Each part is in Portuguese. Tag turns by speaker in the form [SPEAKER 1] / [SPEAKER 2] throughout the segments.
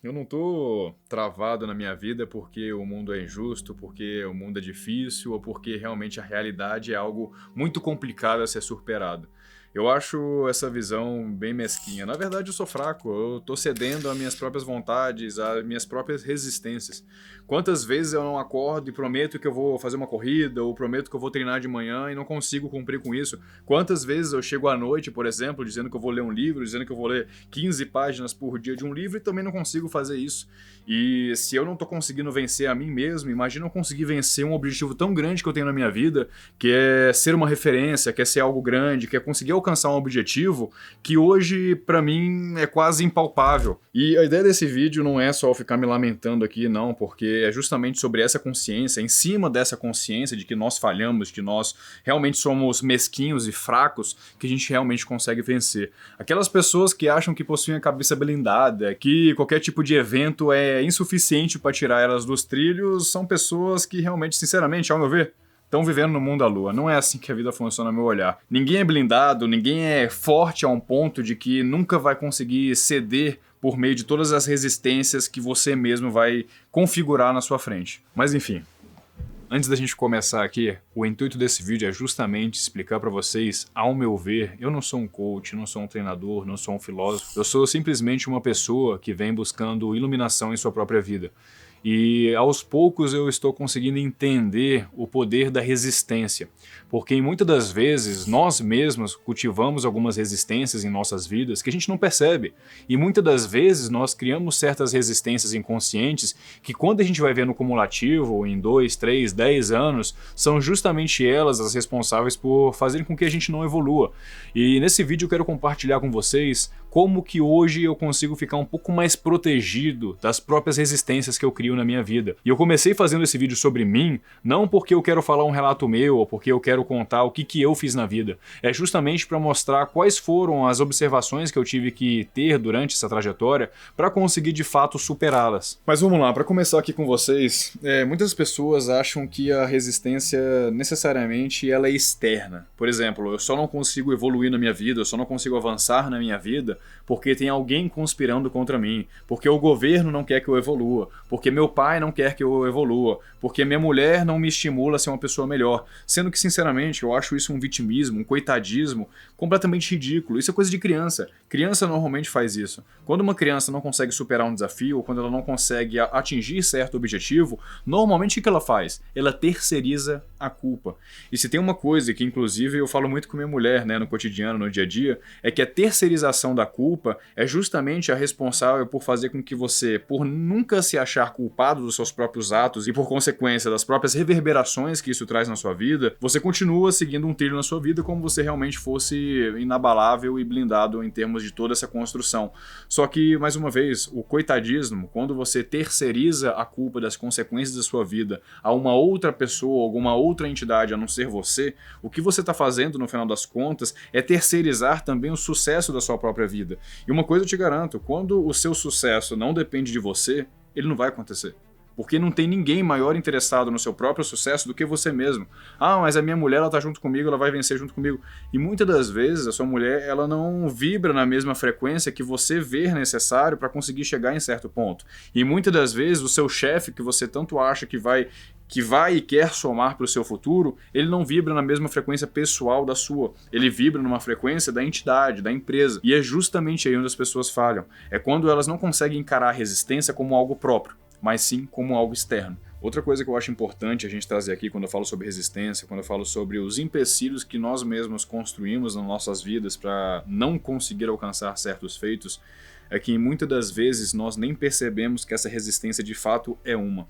[SPEAKER 1] Eu não tô travado na minha vida porque o mundo é injusto, porque o mundo é difícil ou porque realmente a realidade é algo muito complicado a ser superado. Eu acho essa visão bem mesquinha. Na verdade, eu sou fraco, eu tô cedendo às minhas próprias vontades, às minhas próprias resistências. Quantas vezes eu não acordo e prometo que eu vou fazer uma corrida ou prometo que eu vou treinar de manhã e não consigo cumprir com isso? Quantas vezes eu chego à noite, por exemplo, dizendo que eu vou ler um livro, dizendo que eu vou ler 15 páginas por dia de um livro e também não consigo fazer isso. E se eu não tô conseguindo vencer a mim mesmo, imagina eu conseguir vencer um objetivo tão grande que eu tenho na minha vida, que é ser uma referência, que é ser algo grande, que é conseguir alcançar um objetivo que hoje pra mim é quase impalpável. E a ideia desse vídeo não é só eu ficar me lamentando aqui, não, porque é justamente sobre essa consciência, em cima dessa consciência de que nós falhamos, de que nós realmente somos mesquinhos e fracos, que a gente realmente consegue vencer. Aquelas pessoas que acham que possuem a cabeça blindada, que qualquer tipo de evento é insuficiente para tirar elas dos trilhos, são pessoas que realmente, sinceramente, ao meu ver, estão vivendo no mundo da lua. Não é assim que a vida funciona, ao meu olhar. Ninguém é blindado, ninguém é forte a um ponto de que nunca vai conseguir ceder por meio de todas as resistências que você mesmo vai configurar na sua frente. Mas enfim, antes da gente começar aqui, o intuito desse vídeo é justamente explicar para vocês, ao meu ver, eu não sou um coach, não sou um treinador, não sou um filósofo, eu sou simplesmente uma pessoa que vem buscando iluminação em sua própria vida. E aos poucos eu estou conseguindo entender o poder da resistência, porque muitas das vezes nós mesmos cultivamos algumas resistências em nossas vidas que a gente não percebe, e muitas das vezes nós criamos certas resistências inconscientes que quando a gente vai ver no cumulativo, em 2, 3, 10 anos, são justamente elas as responsáveis por fazerem com que a gente não evolua. E nesse vídeo eu quero compartilhar com vocês como que hoje eu consigo ficar um pouco mais protegido das próprias resistências que eu crio na minha vida. E eu comecei fazendo esse vídeo sobre mim, não porque eu quero falar um relato meu ou porque eu quero contar o que eu fiz na vida. É justamente para mostrar quais foram as observações que eu tive que ter durante essa trajetória para conseguir de fato superá-las. Mas vamos lá, para começar aqui com vocês, muitas pessoas acham que a resistência necessariamente ela é externa. Por exemplo, eu só não consigo evoluir na minha vida, eu só não consigo avançar na minha vida porque tem alguém conspirando contra mim, porque o governo não quer que eu evolua, porque meu pai não quer que eu evolua, porque minha mulher não me estimula a ser uma pessoa melhor. Sendo que, sinceramente, eu acho isso um vitimismo, um coitadismo completamente ridículo. Isso é coisa de criança. Criança normalmente faz isso. Quando uma criança não consegue superar um desafio, ou quando ela não consegue atingir certo objetivo, normalmente o que ela faz? Ela terceiriza a culpa. E se tem uma coisa que, inclusive, eu falo muito com minha mulher, né, no cotidiano, no dia a dia, é que a terceirização da culpa é justamente a responsável por fazer com que você, por nunca se achar culpado dos seus próprios atos e por consequência das próprias reverberações que isso traz na sua vida, você continua seguindo um trilho na sua vida como se realmente fosse inabalável e blindado em termos de toda essa construção. Só que, mais uma vez, o coitadismo, quando você terceiriza a culpa das consequências da sua vida a uma outra pessoa, alguma outra entidade a não ser você, o que você está fazendo no final das contas é terceirizar também o sucesso da sua própria vida. E uma coisa eu te garanto, quando o seu sucesso não depende de você, ele não vai acontecer. Porque não tem ninguém maior interessado no seu próprio sucesso do que você mesmo. Ah, mas a minha mulher, ela tá junto comigo, ela vai vencer junto comigo. E muitas das vezes a sua mulher, ela não vibra na mesma frequência que você vê necessário para conseguir chegar em certo ponto. E muitas das vezes o seu chefe, que você tanto acha que vai e quer somar para o seu futuro, ele não vibra na mesma frequência pessoal da sua. Ele vibra numa frequência da entidade, da empresa. E é justamente aí onde as pessoas falham. É quando elas não conseguem encarar a resistência como algo próprio, mas sim como algo externo. Outra coisa que eu acho importante a gente trazer aqui quando eu falo sobre resistência, quando eu falo sobre os empecilhos que nós mesmos construímos nas nossas vidas para não conseguir alcançar certos feitos, é que muitas das vezes nós nem percebemos que essa resistência de fato é uma.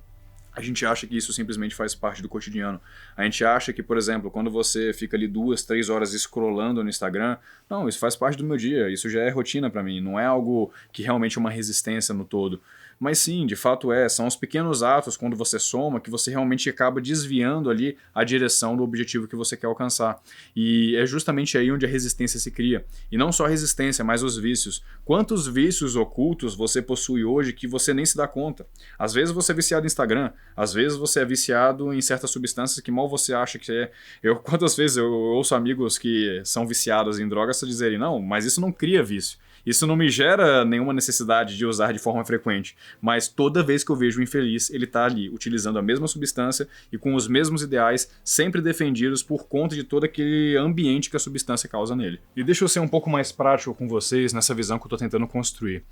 [SPEAKER 1] A gente acha que isso simplesmente faz parte do cotidiano. A gente acha que, por exemplo, quando você fica ali 2, 3 horas scrollando no Instagram, não, isso faz parte do meu dia, isso já é rotina para mim, não é algo que realmente é uma resistência no todo. Mas sim, de fato são os pequenos atos quando você soma que você realmente acaba desviando ali a direção do objetivo que você quer alcançar. E é justamente aí onde a resistência se cria. E não só a resistência, mas os vícios. Quantos vícios ocultos você possui hoje que você nem se dá conta? Às vezes você é viciado em Instagram, às vezes você é viciado em certas substâncias que mal você acha que é. Quantas vezes eu ouço amigos que são viciados em drogas dizerem, não, mas isso não cria vício. Isso não me gera nenhuma necessidade de usar de forma frequente, mas toda vez que eu vejo o infeliz, ele tá ali, utilizando a mesma substância e com os mesmos ideais, sempre defendidos por conta de todo aquele ambiente que a substância causa nele. E deixa eu ser um pouco mais prático com vocês nessa visão que eu tô tentando construir.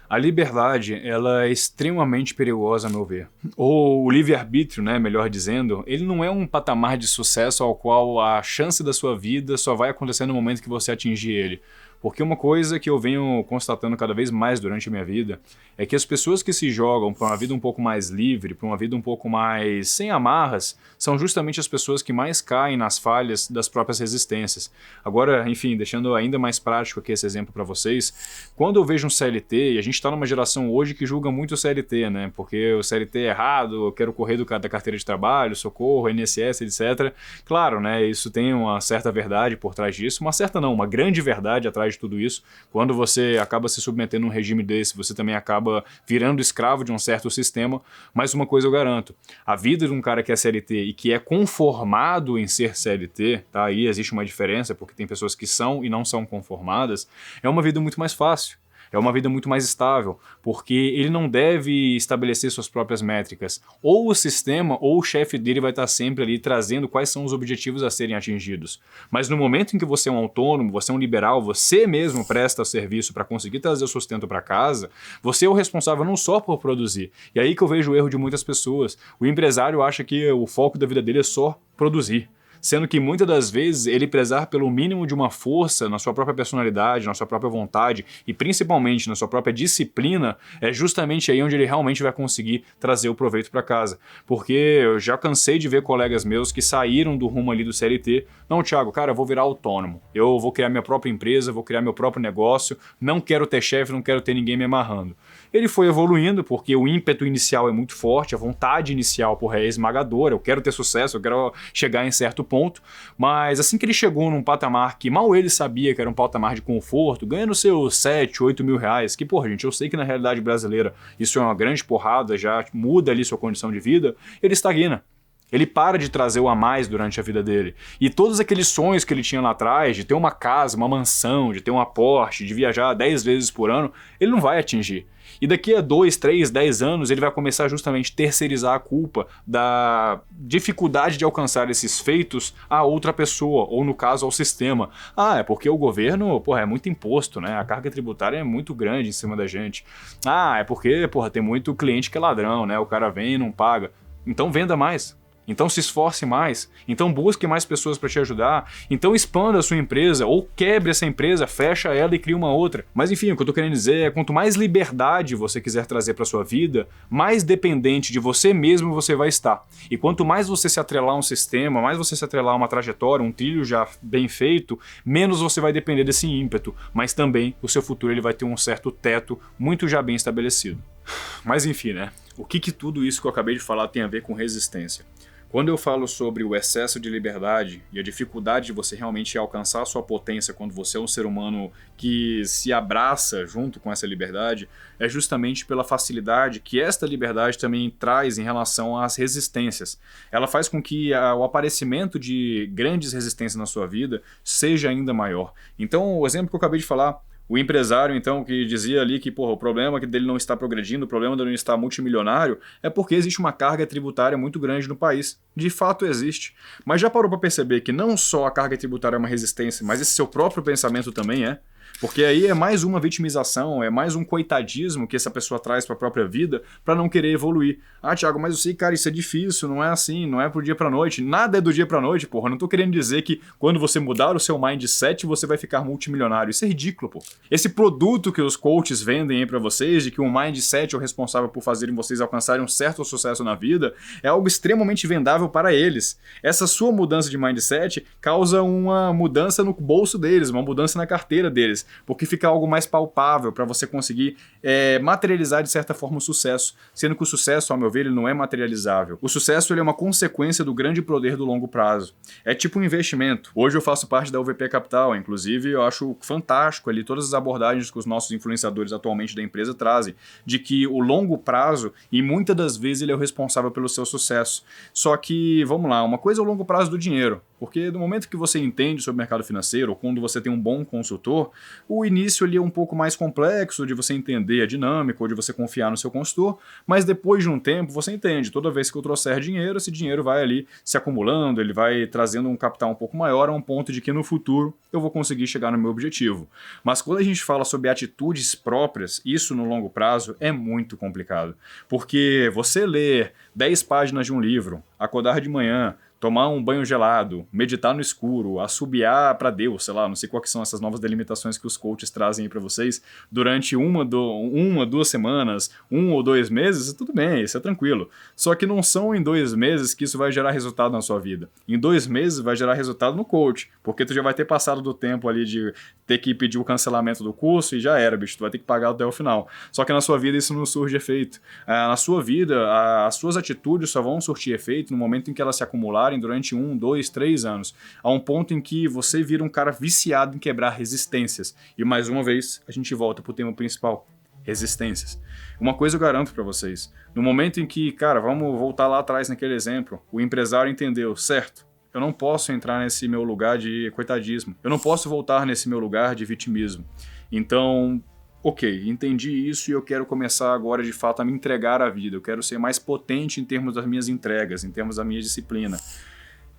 [SPEAKER 1] A liberdade, ela é extremamente perigosa, a meu ver. Ou o livre-arbítrio, né, melhor dizendo, ele não é um patamar de sucesso ao qual a chance da sua vida só vai acontecer no momento que você atingir ele. Porque uma coisa que eu venho constatando cada vez mais durante a minha vida é que as pessoas que se jogam para uma vida um pouco mais livre, para uma vida um pouco mais sem amarras, são justamente as pessoas que mais caem nas falhas das próprias resistências. Agora, enfim, deixando ainda mais prático aqui esse exemplo para vocês, quando eu vejo um CLT, e a gente está numa geração hoje que julga muito o CLT, né? Porque o CLT é errado, eu quero correr da carteira de trabalho, socorro, INSS, etc. Claro, né? Isso tem uma certa verdade por trás disso, uma certa não, uma grande verdade atrás de tudo isso. Quando você acaba se submetendo a um regime desse, você também acaba virando escravo de um certo sistema, mas uma coisa eu garanto, a vida de um cara que é CLT e que é conformado em ser CLT, tá? Aí existe uma diferença, porque tem pessoas que são e não são conformadas, é uma vida muito mais fácil. É uma vida muito mais estável, porque ele não deve estabelecer suas próprias métricas. Ou o sistema ou o chefe dele vai estar sempre ali trazendo quais são os objetivos a serem atingidos. Mas no momento em que você é um autônomo, você é um liberal, você mesmo presta serviço para conseguir trazer o sustento para casa, você é o responsável não só por produzir. E aí que eu vejo o erro de muitas pessoas. O empresário acha que o foco da vida dele é só produzir. Sendo que muitas das vezes ele prezar pelo mínimo de uma força na sua própria personalidade, na sua própria vontade e principalmente na sua própria disciplina é justamente aí onde ele realmente vai conseguir trazer o proveito para casa. Porque eu já cansei de ver colegas meus que saíram do rumo ali do CLT. Não, Thiago, cara, eu vou virar autônomo. Eu vou criar minha própria empresa, vou criar meu próprio negócio, não quero ter chefe, não quero ter ninguém me amarrando. Ele foi evoluindo porque o ímpeto inicial é muito forte, a vontade inicial, porra, é esmagadora, eu quero ter sucesso, eu quero chegar em certo ponto, mas assim que ele chegou num patamar que mal ele sabia que era um patamar de conforto, ganhando seus 7, 8 mil reais, que porra, gente, eu sei que na realidade brasileira isso é uma grande porrada, já muda ali sua condição de vida, ele estagna. Ele para de trazer o a mais durante a vida dele. E todos aqueles sonhos que ele tinha lá atrás, de ter uma casa, uma mansão, de ter um Porsche, de viajar 10 vezes por ano, ele não vai atingir. E daqui a 2, 3, 10 anos ele vai começar justamente a terceirizar a culpa da dificuldade de alcançar esses feitos a outra pessoa, ou no caso ao sistema. Ah, é porque o governo, porra, é muito imposto, né? A carga tributária é muito grande em cima da gente. Ah, é porque, porra, tem muito cliente que é ladrão, né? O cara vem e não paga. Então venda mais. Então se esforce mais, então busque mais pessoas para te ajudar, então expanda a sua empresa ou quebre essa empresa, fecha ela e cria uma outra. Mas enfim, o que eu tô querendo dizer é quanto mais liberdade você quiser trazer para sua vida, mais dependente de você mesmo você vai estar. E quanto mais você se atrelar a um sistema, mais você se atrelar a uma trajetória, um trilho já bem feito, menos você vai depender desse ímpeto, mas também o seu futuro ele vai ter um certo teto muito já bem estabelecido. Mas enfim, né? O que tudo isso que eu acabei de falar tem a ver com resistência? Quando eu falo sobre o excesso de liberdade e a dificuldade de você realmente alcançar a sua potência quando você é um ser humano que se abraça junto com essa liberdade, é justamente pela facilidade que esta liberdade também traz em relação às resistências. Ela faz com que o aparecimento de grandes resistências na sua vida seja ainda maior. Então, o exemplo que eu acabei de falar, o empresário, então, que dizia ali que porra, o problema dele não estar progredindo, o problema dele não estar multimilionário, é porque existe uma carga tributária muito grande no país. De fato existe. Mas já parou para perceber que não só a carga tributária é uma resistência, mas esse seu próprio pensamento também é? Porque aí é mais uma vitimização, é mais um coitadismo que essa pessoa traz para a própria vida para não querer evoluir. Ah, Thiago, mas eu sei, cara, isso é difícil, não é assim, não é pro dia pra noite. Nada é do dia pra noite, porra. Não tô querendo dizer que quando você mudar o seu mindset, você vai ficar multimilionário. Isso é ridículo, pô. Esse produto que os coaches vendem aí pra vocês, de que o mindset é o responsável por fazerem vocês alcançarem um certo sucesso na vida, é algo extremamente vendável para eles. Essa sua mudança de mindset causa uma mudança no bolso deles, uma mudança na carteira deles, porque fica algo mais palpável para você conseguir materializar de certa forma o sucesso, sendo que o sucesso, ao meu ver, ele não é materializável. O sucesso ele é uma consequência do grande poder do longo prazo. É tipo um investimento. Hoje eu faço parte da UVP Capital, inclusive eu acho fantástico ali todas as abordagens que os nossos influenciadores atualmente da empresa trazem, de que o longo prazo, e muitas das vezes ele é o responsável pelo seu sucesso. Só que, vamos lá, uma coisa é o longo prazo do dinheiro, porque no momento que você entende sobre o mercado financeiro, ou quando você tem um bom consultor, O início ali é um pouco mais complexo de você entender a dinâmica ou de você confiar no seu consultor, mas depois de um tempo você entende, toda vez que eu trouxer dinheiro, esse dinheiro vai ali se acumulando, ele vai trazendo um capital um pouco maior a um ponto de que no futuro eu vou conseguir chegar no meu objetivo. Mas quando a gente fala sobre atitudes próprias, isso no longo prazo é muito complicado, porque você ler 10 páginas de um livro, acordar de manhã, tomar um banho gelado, meditar no escuro, assobiar para Deus, sei lá, não sei quais são essas novas delimitações que os coaches trazem aí para vocês, durante uma, 2 semanas, 1 ou 2 meses, tudo bem, isso é tranquilo. Só que não são em 2 meses que isso vai gerar resultado na sua vida. Em 2 meses vai gerar resultado no coach, porque tu já vai ter passado do tempo ali de ter que pedir o cancelamento do curso e já era, bicho, tu vai ter que pagar até o final. Só que na sua vida isso não surge efeito. Na sua vida, as suas atitudes só vão surtir efeito no momento em que elas se acumularem durante 1, 2, 3 anos, a um ponto em que você vira um cara viciado em quebrar resistências. E mais uma vez, a gente volta pro tema principal, resistências. Uma coisa eu garanto para vocês, no momento em que, cara, vamos voltar lá atrás naquele exemplo, o empresário entendeu, certo, eu não posso entrar nesse meu lugar de coitadismo, eu não posso voltar nesse meu lugar de vitimismo. Então, ok, entendi isso e eu quero começar agora de fato a me entregar à vida, eu quero ser mais potente em termos das minhas entregas, em termos da minha disciplina.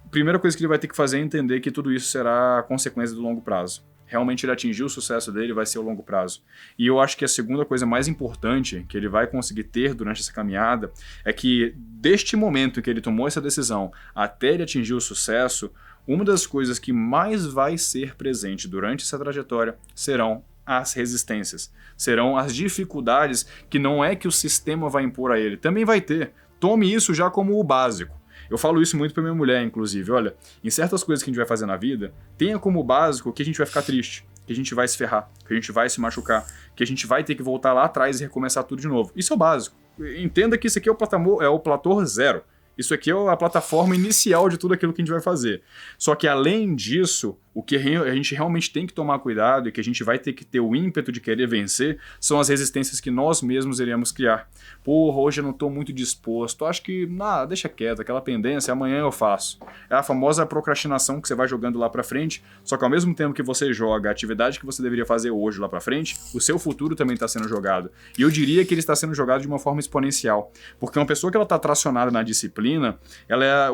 [SPEAKER 1] A primeira coisa que ele vai ter que fazer é entender que tudo isso será consequência do longo prazo. Realmente ele atingir o sucesso dele vai ser o longo prazo. E eu acho que a segunda coisa mais importante que ele vai conseguir ter durante essa caminhada é que deste momento em que ele tomou essa decisão até ele atingir o sucesso, uma das coisas que mais vai ser presente durante essa trajetória serão as resistências, serão as dificuldades que não é que o sistema vai impor a ele, também vai ter. Tome isso já como o básico. Eu falo isso muito pra minha mulher, inclusive. Olha, em certas coisas que a gente vai fazer na vida, tenha como básico que a gente vai ficar triste, que a gente vai se ferrar, que a gente vai se machucar, que a gente vai ter que voltar lá atrás e recomeçar tudo de novo. Isso é o básico. Entenda que isso aqui é o platô zero. Isso aqui é a plataforma inicial de tudo aquilo que a gente vai fazer. Só que além disso, o que a gente realmente tem que tomar cuidado e que a gente vai ter que ter o ímpeto de querer vencer são as resistências que nós mesmos iremos criar. Porra, hoje eu não estou muito disposto, acho que, deixa quieto, aquela pendência, amanhã eu faço. É a famosa procrastinação que você vai jogando lá pra frente, só que ao mesmo tempo que você joga a atividade que você deveria fazer hoje lá pra frente, o seu futuro também está sendo jogado. E eu diria que ele está sendo jogado de uma forma exponencial, porque uma pessoa que ela está tracionada na disciplina,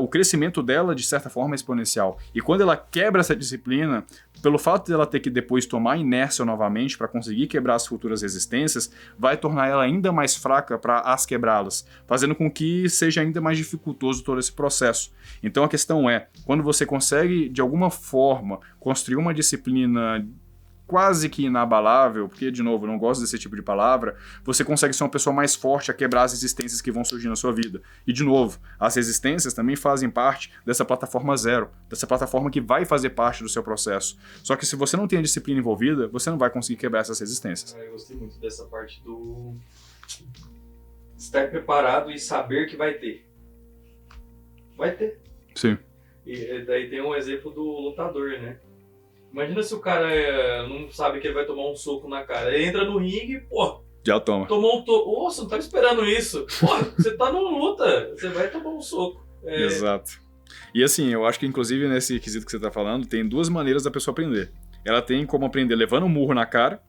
[SPEAKER 1] o crescimento dela, de certa forma, é exponencial. E quando ela quebra essa disciplina, pelo fato de ela ter que depois tomar inércia novamente para conseguir quebrar as futuras resistências, vai tornar ela ainda mais fraca para as quebrá-las, fazendo com que seja ainda mais dificultoso todo esse processo. Então a questão é, quando você consegue, de alguma forma, construir uma disciplina quase que inabalável, porque, de novo, eu não gosto desse tipo de palavra, você consegue ser uma pessoa mais forte a quebrar as resistências que vão surgir na sua vida. E, de novo, as resistências também fazem parte dessa plataforma zero, dessa plataforma que vai fazer parte do seu processo. Só que se você não tem a disciplina envolvida, você não vai conseguir quebrar essas resistências.
[SPEAKER 2] Eu gostei muito dessa parte do estar preparado e saber que vai ter. Vai ter.
[SPEAKER 1] Sim.
[SPEAKER 2] E daí tem um exemplo do lutador, né? Imagina se o cara não sabe que ele vai tomar um soco na cara. Ele entra no ringue, pô.
[SPEAKER 1] Já toma.
[SPEAKER 2] Tomou um Nossa, não tava esperando isso. Pô, você tá numa luta, você vai tomar um soco.
[SPEAKER 1] Exato. E assim, eu acho que inclusive nesse quesito que você tá falando, tem duas maneiras da pessoa aprender. Ela tem como aprender levando um murro na cara,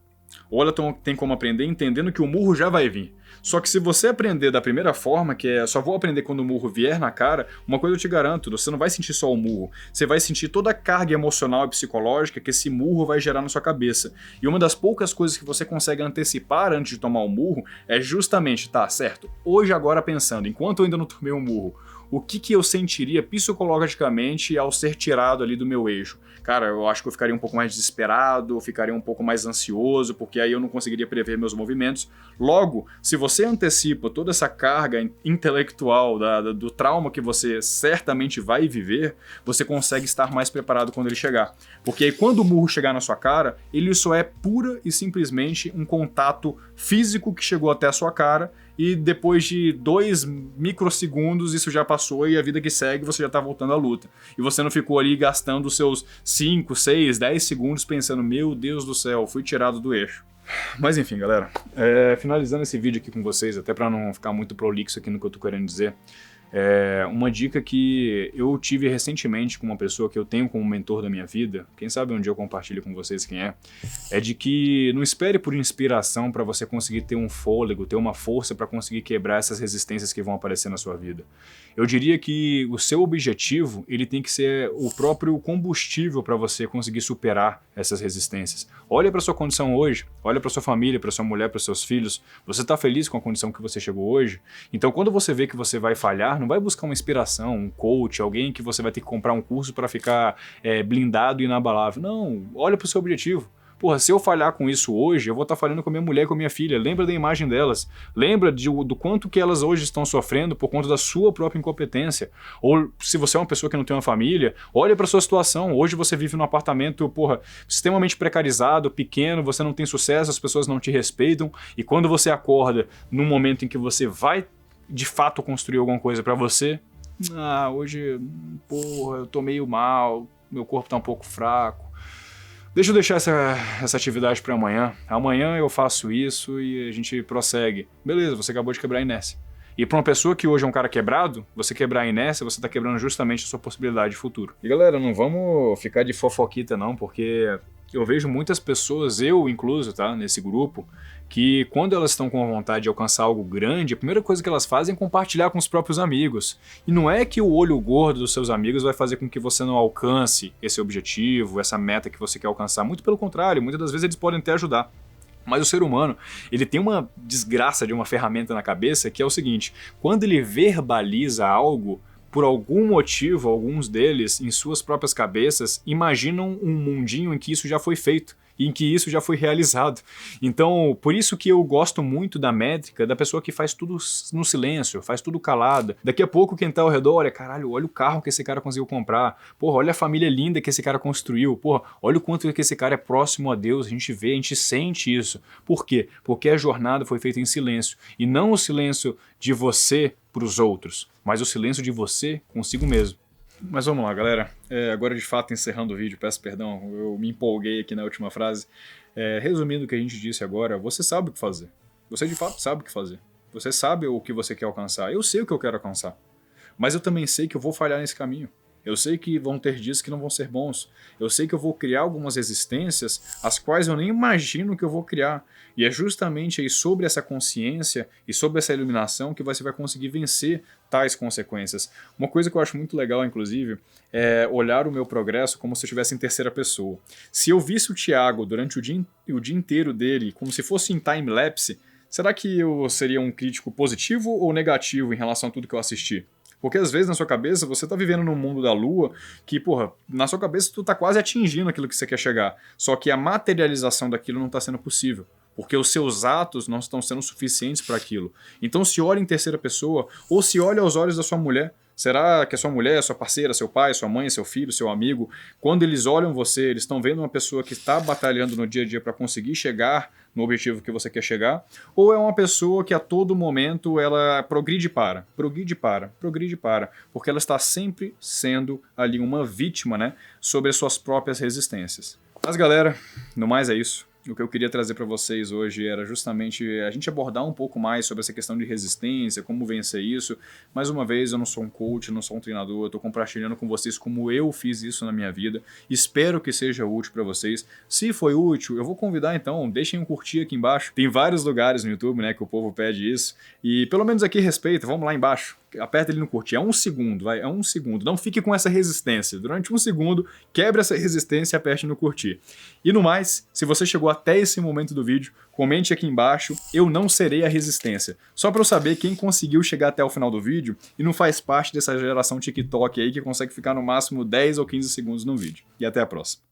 [SPEAKER 1] ou ela tem como aprender entendendo que o murro já vai vir. Só que se você aprender da primeira forma, que é só vou aprender quando o murro vier na cara, uma coisa eu te garanto, você não vai sentir só o murro, você vai sentir toda a carga emocional e psicológica que esse murro vai gerar na sua cabeça. E uma das poucas coisas que você consegue antecipar antes de tomar o murro é justamente, tá, certo, hoje agora pensando, enquanto eu ainda não tomei o murro, o que eu sentiria psicologicamente ao ser tirado ali do meu eixo? Cara, eu acho que eu ficaria um pouco mais desesperado, eu ficaria um pouco mais ansioso, porque aí eu não conseguiria prever meus movimentos. Logo, se você antecipa toda essa carga intelectual do trauma que você certamente vai viver, você consegue estar mais preparado quando ele chegar. Porque aí quando o murro chegar na sua cara, ele só é pura e simplesmente um contato físico que chegou até a sua cara, e depois de 2 microsegundos isso já passou e a vida que segue você já tá voltando à luta. E você não ficou ali gastando os seus 5, 6, 10 segundos pensando, meu Deus do céu, fui tirado do eixo. Mas enfim, galera, finalizando esse vídeo aqui com vocês, até para não ficar muito prolixo aqui no que eu tô querendo dizer, Uma dica que eu tive recentemente com uma pessoa que eu tenho como mentor da minha vida, quem sabe um dia eu compartilho com vocês quem é de que não espere por inspiração para você conseguir ter um fôlego, ter uma força para conseguir quebrar essas resistências que vão aparecer na sua vida. Eu diria que o seu objetivo, ele tem que ser o próprio combustível para você conseguir superar essas resistências. Olha para sua condição hoje, olha para sua família, para sua mulher, para seus filhos. Você está feliz com a condição que você chegou hoje? Então, quando você vê que você vai falhar, não vai buscar uma inspiração, um coach, alguém que você vai ter que comprar um curso para ficar blindado e inabalável. Não, olha para o seu objetivo. Porra, se eu falhar com isso hoje, eu vou estar falhando com a minha mulher e com a minha filha. Lembra da imagem delas. Lembra do quanto que elas hoje estão sofrendo por conta da sua própria incompetência. Ou se você é uma pessoa que não tem uma família, olha para sua situação. Hoje você vive num apartamento, extremamente precarizado, pequeno, você não tem sucesso, as pessoas não te respeitam. E quando você acorda num momento em que você vai, de fato, construir alguma coisa para você, hoje, eu tô meio mal, meu corpo tá um pouco fraco. Deixa eu deixar essa atividade para amanhã. Amanhã eu faço isso e a gente prossegue. Beleza, você acabou de quebrar a inércia. E para uma pessoa que hoje é um cara quebrado, você quebrar a inércia, você tá quebrando justamente a sua possibilidade de futuro. E galera, não vamos ficar de fofoquita não, porque eu vejo muitas pessoas, eu incluso, tá, nesse grupo, que quando elas estão com vontade de alcançar algo grande, a primeira coisa que elas fazem é compartilhar com os próprios amigos. E não é que o olho gordo dos seus amigos vai fazer com que você não alcance esse objetivo, essa meta que você quer alcançar. Muito pelo contrário, muitas das vezes eles podem até ajudar. Mas o ser humano, ele tem uma desgraça de uma ferramenta na cabeça que é o seguinte: quando ele verbaliza algo, por algum motivo, alguns deles, em suas próprias cabeças, imaginam um mundinho em que isso já foi feito, em que isso já foi realizado. Então, por isso que eu gosto muito da métrica da pessoa que faz tudo no silêncio, faz tudo calada. Daqui a pouco quem tá ao redor, olha, caralho, olha o carro que esse cara conseguiu comprar. Porra, olha a família linda que esse cara construiu. Porra, olha o quanto que esse cara é próximo a Deus, a gente vê, a gente sente isso. Por quê? Porque a jornada foi feita em silêncio. E não o silêncio de você para os outros, mas o silêncio de você consigo mesmo. Mas vamos lá, galera. Agora, de fato, encerrando o vídeo, peço perdão, eu me empolguei aqui na última frase. Resumindo o que a gente disse agora, você sabe o que fazer. Você, de fato, sabe o que fazer. Você sabe o que você quer alcançar. Eu sei o que eu quero alcançar. Mas eu também sei que eu vou falhar nesse caminho. Eu sei que vão ter dias que não vão ser bons. Eu sei que eu vou criar algumas resistências, as quais eu nem imagino que eu vou criar. E é justamente aí sobre essa consciência e sobre essa iluminação que você vai conseguir vencer tais consequências. Uma coisa que eu acho muito legal, inclusive, é olhar o meu progresso como se eu estivesse em terceira pessoa. Se eu visse o Thiago durante o dia inteiro dele como se fosse em time-lapse, será que eu seria um crítico positivo ou negativo em relação a tudo que eu assisti? Porque às vezes na sua cabeça você tá vivendo num mundo da lua que, na sua cabeça tu tá quase atingindo aquilo que você quer chegar. Só que a materialização daquilo não tá sendo possível. Porque os seus atos não estão sendo suficientes para aquilo. Então se olha em terceira pessoa ou se olha aos olhos da sua mulher. Será que a sua mulher, sua parceira, seu pai, sua mãe, seu filho, seu amigo, quando eles olham você, eles estão vendo uma pessoa que está batalhando no dia a dia para conseguir chegar no objetivo que você quer chegar? Ou é uma pessoa que a todo momento ela progride para, porque ela está sempre sendo ali uma vítima, né, sobre as suas próprias resistências. Mas galera, no mais é isso. O que eu queria trazer para vocês hoje era justamente a gente abordar um pouco mais sobre essa questão de resistência, como vencer isso. Mais uma vez, eu não sou um coach, não sou um treinador, eu estou compartilhando com vocês como eu fiz isso na minha vida. Espero que seja útil para vocês. Se foi útil, eu vou convidar então, deixem um curtir aqui embaixo. Tem vários lugares no YouTube, né, que o povo pede isso. E pelo menos aqui respeita, vamos lá embaixo. Aperta ele no curtir, é 1 segundo, vai, é 1 segundo. Não fique com essa resistência. Durante 1 segundo, quebre essa resistência e aperte no curtir. E no mais, se você chegou até esse momento do vídeo, comente aqui embaixo, eu não serei a resistência. Só para eu saber quem conseguiu chegar até o final do vídeo e não faz parte dessa geração TikTok aí que consegue ficar no máximo 10 ou 15 segundos no vídeo. E até a próxima.